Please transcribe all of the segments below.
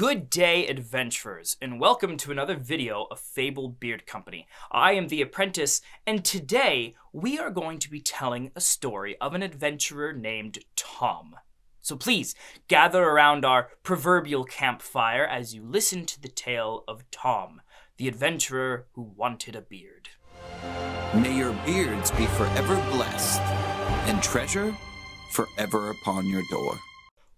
Good day, adventurers, and welcome to another video of Fable Beard Company. I am the apprentice, and today we are going to be telling a story of an adventurer named Tom. So please, gather around our proverbial campfire as you listen to the tale of Tom, the adventurer who wanted a beard. May your beards be forever blessed, and treasure forever upon your door.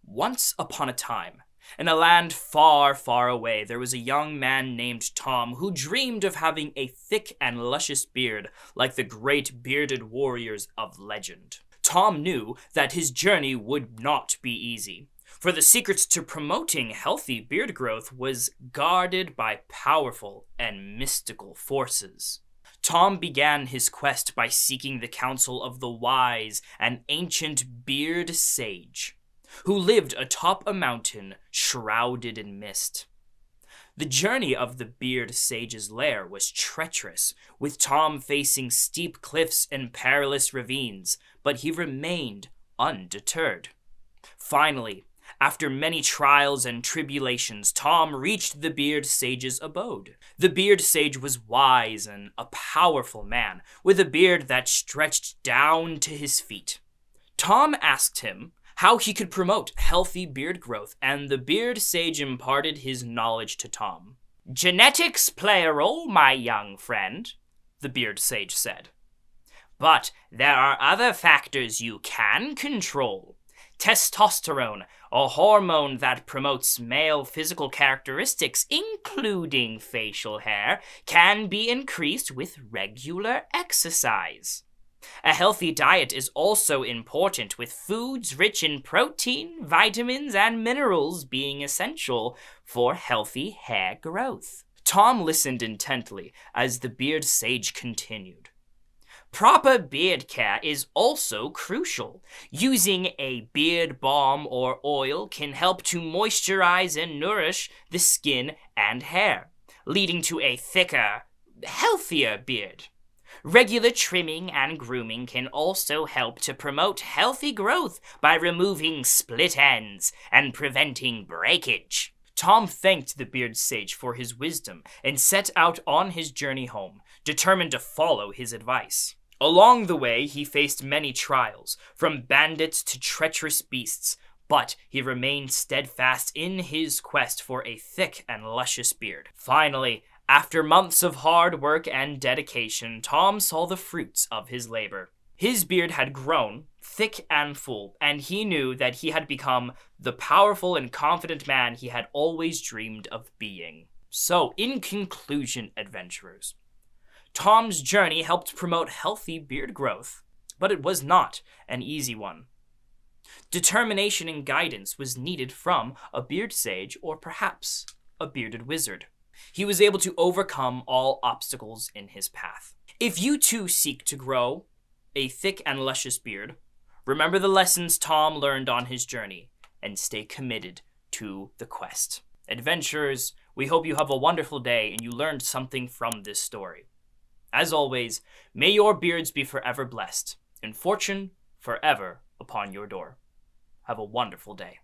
Once upon a time, in a land far, far away, there was a young man named Tom who dreamed of having a thick and luscious beard like the great bearded warriors of legend. Tom knew that his journey would not be easy, for the secrets to promoting healthy beard growth was guarded by powerful and mystical forces. Tom began his quest by seeking the counsel of the wise and ancient beard sage, who lived atop a mountain shrouded in mist. The journey of the beard sage's lair was treacherous, with Tom facing steep cliffs and perilous ravines, but he remained undeterred. Finally, after many trials and tribulations, Tom reached the beard sage's abode. The beard sage was wise and a powerful man, with a beard that stretched down to his feet. Tom asked him how he could promote healthy beard growth, and the beard sage imparted his knowledge to Tom. "Genetics play a role, my young friend," the beard sage said. "But there are other factors you can control. Testosterone, a hormone that promotes male physical characteristics, including facial hair, can be increased with regular exercise. A healthy diet is also important, with foods rich in protein, vitamins, and minerals being essential for healthy hair growth." Tom listened intently as the beard sage continued. "Proper beard care is also crucial. Using a beard balm or oil can help to moisturize and nourish the skin and hair, leading to a thicker, healthier beard. Regular trimming and grooming can also help to promote healthy growth by removing split ends and preventing breakage." Tom thanked the beard sage for his wisdom and set out on his journey home, determined to follow his advice. Along the way, he faced many trials, from bandits to treacherous beasts, but he remained steadfast in his quest for a thick and luscious beard. Finally, after months of hard work and dedication, Tom saw the fruits of his labor. His beard had grown thick and full, and he knew that he had become the powerful and confident man he had always dreamed of being. So, in conclusion, adventurers, Tom's journey helped promote healthy beard growth, but it was not an easy one. Determination and guidance was needed from a beard sage or perhaps a bearded wizard. He was able to overcome all obstacles in his path. If you too seek to grow a thick and luscious beard, remember the lessons Tom learned on his journey and stay committed to the quest. Adventurers, we hope you have a wonderful day and you learned something from this story. As always, may your beards be forever blessed and fortune forever upon your door. Have a wonderful day.